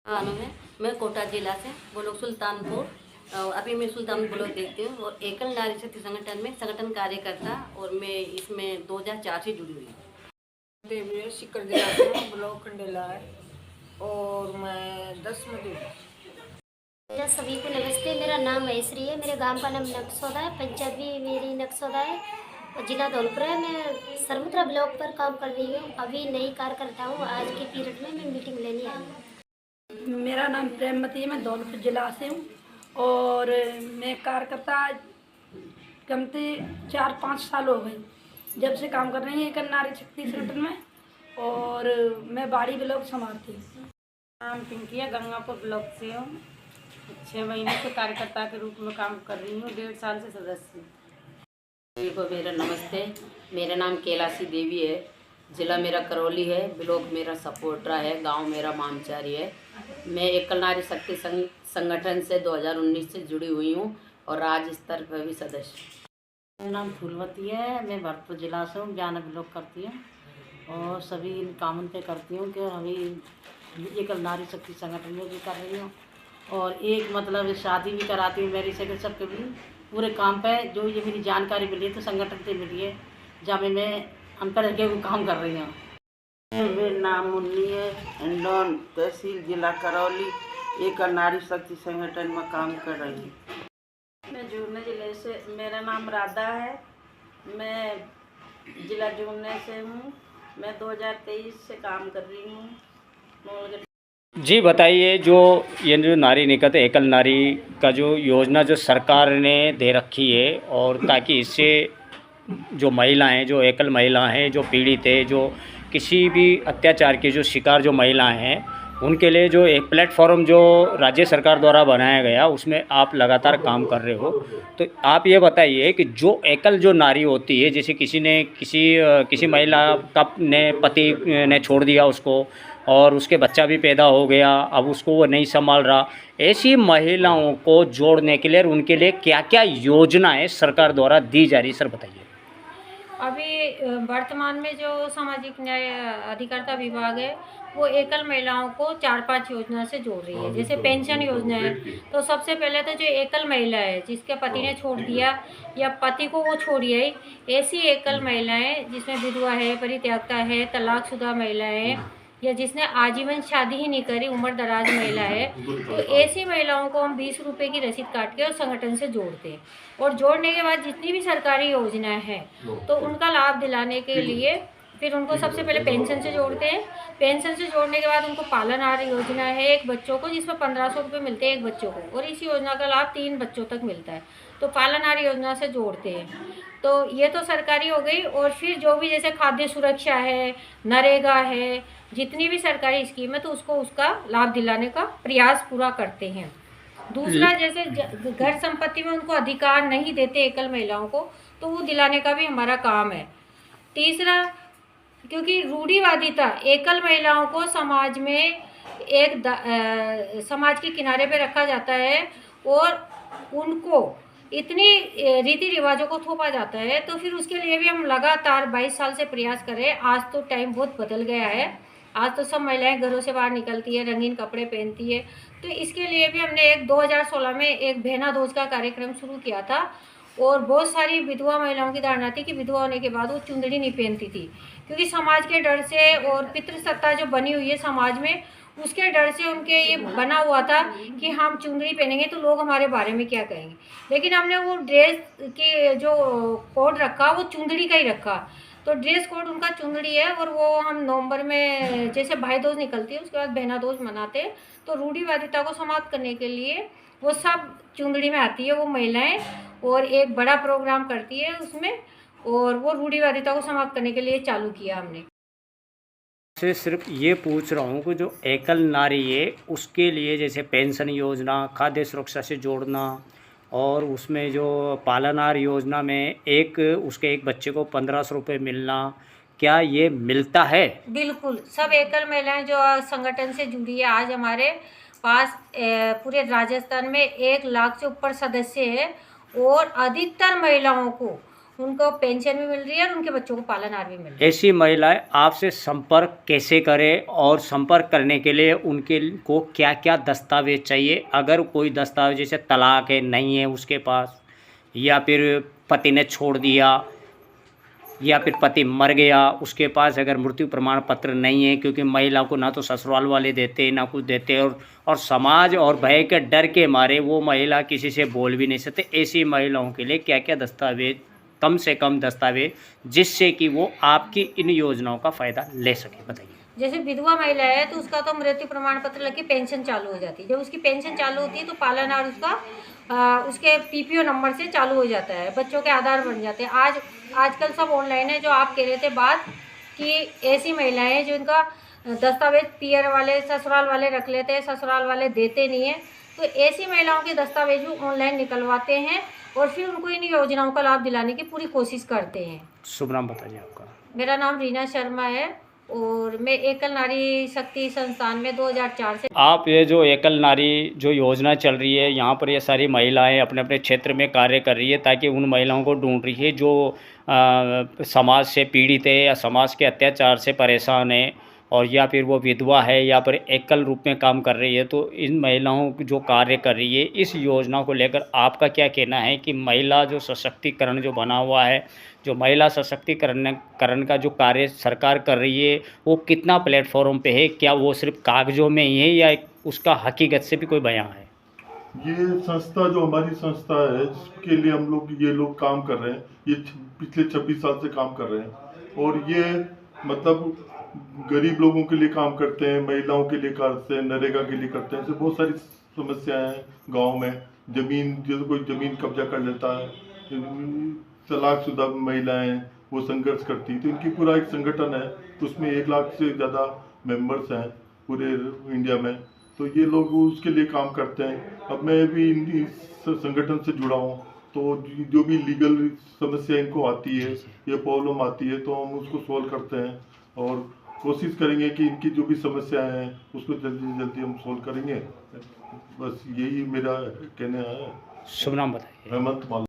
हाँ मैं कोटा जिला से ब्लॉक सुल्तानपुर। अभी मैं सुल्तानपुर ब्लॉक देखती हूँ और एकल नारी शक्ति संगठन में संगठन कार्यकर्ता और मैं इसमें 2004 से जुड़ी हुई हूँ। देवी सिकर जिला से ब्लॉक खंडेला है और मैं 10 में हूँ। मेरा सभी को नमस्ते। मेरा नाम महेश्वरी है। मेरे गांव का नाम नक्सौदा है। पंचायत भी मेरी नक्सौदा है और जिला धौलपुर है। मैं सरमुद्रा ब्लॉक पर काम कर रही हूँ। अभी नई कार्यकर्ता हूँ। आज के पीरियड में मैं मीटिंग लेने आई हूँ। मेरा नाम प्रेमवती है। मैं धौलपुर जिला से हूँ और मैं कार्यकर्ता कमते 4-5 साल हो गए जब से काम कर रही हूँ एकल नारी शक्ति संगठन में, और मैं बाड़ी ब्लॉक संभालती हूँ। नाम पिंकी है, गंगापुर ब्लॉक से हूँ। 6 महीने से कार्यकर्ता के रूप में काम कर रही हूँ, 1.5 साल से सदस्य हूँ। सभी को मेरा नमस्ते। मेरा नाम कैलाशी देवी है। ज़िला मेरा करौली है, ब्लॉक मेरा सपोर्टरा है, गांव मेरा मामचारी है। मैं एकल नारी शक्ति संगठन से 2019 से जुड़ी हुई हूँ और राज्य स्तर पर भी सदस्य। मेरा नाम फूलवती है। मैं भरतपुर जिला से हूँ, ज्ञान ब्लॉक करती हूँ और सभी कामों पे करती हूँ कि अभी एकल नारी शक्ति संगठन में भी कर रही हूँ और एक मतलब शादी भी कराती हूँ मेरी से सबके भी पूरे काम पे जो ये मेरी जानकारी मिली है तो संगठन से मिली है जहाँ मैं अंतर के वो काम कर रही हूँ। मेरा नाम मुन्नी है, इंदौर तहसील जिला करौली एकल नारी शक्ति संगठन में काम कर रही हूँ। मैं जूने जिले से, मेरा नाम राधा है। मैं जिला जूने से हूँ। मैं 2023 से काम कर रही हूँ। जी बताइए, जो ये जो नारी निकेतन एकल नारी का जो योजना जो सरकार ने दे रखी है और ताकि इससे जो महिलाएं, जो एकल महिला हैं, जो पीड़ित है, जो किसी भी अत्याचार की जो शिकार जो महिलाएं हैं, उनके लिए जो एक प्लेटफॉर्म जो राज्य सरकार द्वारा बनाया गया उसमें आप लगातार काम कर रहे हो। तो आप ये बताइए कि जो एकल जो नारी होती है, जैसे किसी महिला का ने पति ने छोड़ दिया उसको और उसके बच्चा भी पैदा हो गया, अब उसको वो नहीं संभाल रहा, ऐसी महिलाओं को जोड़ने के लिए और उनके लिए क्या क्या योजनाएं सरकार द्वारा दी जा रही है, सर बताइए। अभी वर्तमान में जो सामाजिक न्याय अधिकारिता विभाग है वो एकल महिलाओं को 4-5 योजना से जोड़ रही है। जैसे पेंशन योजना है, तो सबसे पहले तो जो एकल महिला है जिसके पति ने छोड़ दिया या पति को वो छोड़ी है, ऐसी एकल महिलाएं जिसमें विधवा है, परित्यक्ता है, तलाकशुदा महिलाएं या जिसने आजीवन शादी ही नहीं करी, उम्र दराज महिला है, तो ऐसी महिलाओं को हम 20 रुपये की रसीद काट के और संगठन से जोड़ते हैं। और जोड़ने के बाद जितनी भी सरकारी योजनाएं हैं तो उनका लाभ दिलाने के लिए फिर उनको सबसे पहले पेंशन से जोड़ते हैं। पेंशन से जोड़ने के बाद उनको पालन आहार योजना है एक बच्चों को, जिसमें 1500 रुपये मिलते हैं एक बच्चों को, और इस योजना का लाभ 3 बच्चों तक मिलता है। तो पालन आहार योजना से जोड़ते हैं। तो ये तो सरकारी हो गई। और फिर जो भी जैसे खाद्य सुरक्षा है, नरेगा है, जितनी भी सरकारी स्कीम है तो उसका लाभ दिलाने का प्रयास पूरा करते हैं। दूसरा, जैसे घर संपत्ति में उनको अधिकार नहीं देते एकल महिलाओं को, तो वो दिलाने का भी हमारा काम है। तीसरा, क्योंकि रूढ़िवादिता एकल महिलाओं को समाज में समाज के किनारे पे रखा जाता है और उनको इतनी रीति रिवाजों को थोपा जाता है, तो फिर उसके लिए भी हम लगातार 22 साल से प्रयास कर रहे हैं। आज तो टाइम बहुत बदल गया है। आज तो सब महिलाएं घरों से बाहर निकलती है, रंगीन कपड़े पहनती है। तो इसके लिए भी हमने 2016 में एक बहना दोज का कार्यक्रम शुरू किया था। और बहुत सारी विधवा महिलाओं की धारणा थी कि विधवा होने के बाद वो चुंदड़ी नहीं पहनती थी, क्योंकि समाज के डर से और पितृसत्ता जो बनी हुई है समाज में, उसके डर से उनके ये बना हुआ था कि हम चुंदड़ी पहनेंगे तो लोग हमारे बारे में क्या कहेंगे। लेकिन हमने वो ड्रेस की जो कोड रखा वो चुंदड़ी का ही रखा। तो ड्रेस कोड उनका चुंदड़ी है और वो हम नवंबर में जैसे भाई दूज निकलती है उसके बाद बहना दूज मनाते हैं। तो रूढ़िवादिता को समाप्त करने के लिए वो सब चुंदड़ी में आती है वो महिलाएं और एक बड़ा प्रोग्राम करती है उसमें, और वो रूढ़िवादिता को समाप्त करने के लिए चालू किया हमने। से सिर्फ ये पूछ रहा हूँ कि जो एकल नारी है उसके लिए जैसे पेंशन योजना, खाद्य सुरक्षा से जोड़ना और उसमें जो पालनहार योजना में उसके एक बच्चे को 1500 रुपये मिलना, क्या ये मिलता है? बिल्कुल, सब एकल महिलाएं जो संगठन से जुड़ी है, आज हमारे पास पूरे राजस्थान में 1 लाख से ऊपर सदस्य है और अधिकतर महिलाओं को उनको पेंशन भी मिल रही है और उनके बच्चों को पालनहार भी मिल रही है। ऐसी महिलाएं आपसे संपर्क कैसे करें और संपर्क करने के लिए उनके को क्या क्या दस्तावेज चाहिए? अगर कोई दस्तावेज जैसे तलाक है नहीं है उसके पास, या फिर पति ने छोड़ दिया, या फिर पति मर गया, उसके पास अगर मृत्यु प्रमाण पत्र नहीं है, क्योंकि महिला को ना तो ससुराल वाले देते ना कुछ देते, और समाज और भय के डर के मारे वो महिला किसी से बोल भी नहीं सकते। ऐसी महिलाओं के लिए क्या क्या दस्तावेज, कम से कम दस्तावेज, जिससे कि वो आपकी इन योजनाओं का फ़ायदा ले सके, बताइए। जैसे विधवा महिला है तो उसका तो मृत्यु प्रमाण पत्र लग के पेंशन चालू हो जाती है। जब उसकी पेंशन चालू होती है तो पालनहार उसका उसके पीपीओ नंबर से चालू हो जाता है, बच्चों के आधार बन जाते हैं। आजकल सब ऑनलाइन है। जो आप कह रहे थे बात कि ऐसी महिलाएं जो इनका दस्तावेज पियर वाले ससुराल वाले रख लेते हैं, ससुराल वाले देते नहीं है, तो ऐसी महिलाओं के दस्तावेज भी ऑनलाइन निकलवाते हैं और फिर उनको इन योजनाओं का लाभ दिलाने की पूरी कोशिश करते हैं। शुभ नाम बताइए आपका। मेरा नाम रीना शर्मा है और मैं एकल नारी शक्ति संस्थान में 2004 से। आप ये जो एकल नारी जो योजना चल रही है, यहाँ पर ये सारी महिलाएं अपने अपने क्षेत्र में कार्य कर रही है ताकि उन महिलाओं को ढूंढ रही है जो समाज से पीड़ित है या समाज के अत्याचार से परेशान है, और या फिर वो विधवा है या फिर एकल रूप में काम कर रही है। तो इन महिलाओं जो कार्य कर रही है, इस योजना को लेकर आपका क्या कहना है कि महिला जो सशक्तिकरण जो बना हुआ है, जो महिला सशक्तिकरण का जो कार्य सरकार कर रही है, वो कितना प्लेटफॉर्म पे है? क्या वो सिर्फ कागजों में ही है या उसका हकीकत से भी कोई बयां है? ये संस्था जो हमारी संस्था है जिसके लिए हम लोग ये लोग काम कर रहे हैं, ये पिछले 26 साल से काम कर रहे हैं, और ये मतलब गरीब लोगों के लिए काम करते हैं, महिलाओं के लिए करते हैं, नरेगा के लिए करते हैं। ऐसे बहुत सारी समस्याएं हैं गांव में। जमीन, जैसे कोई जमीन कब्जा कर लेता है, तलाकशुदा महिलाएं वो संघर्ष करती हैं, तो इनकी पूरा एक संगठन है, उसमें 1 लाख से ज़्यादा मेंबर्स हैं पूरे इंडिया में। तो ये लोग उसके लिए काम करते हैं। अब मैं भी इस संगठन से जुड़ा हूँ, तो जो भी लीगल समस्या इनको आती है या प्रॉब्लम आती है तो हम उसको सॉल्व करते हैं और कोशिश करेंगे कि इनकी जो भी समस्याएं हैं उसको जल्दी से जल्दी हम सॉल्व करेंगे। बस यही मेरा कहना है। शुभ नाम बताइए। हेमंत माल।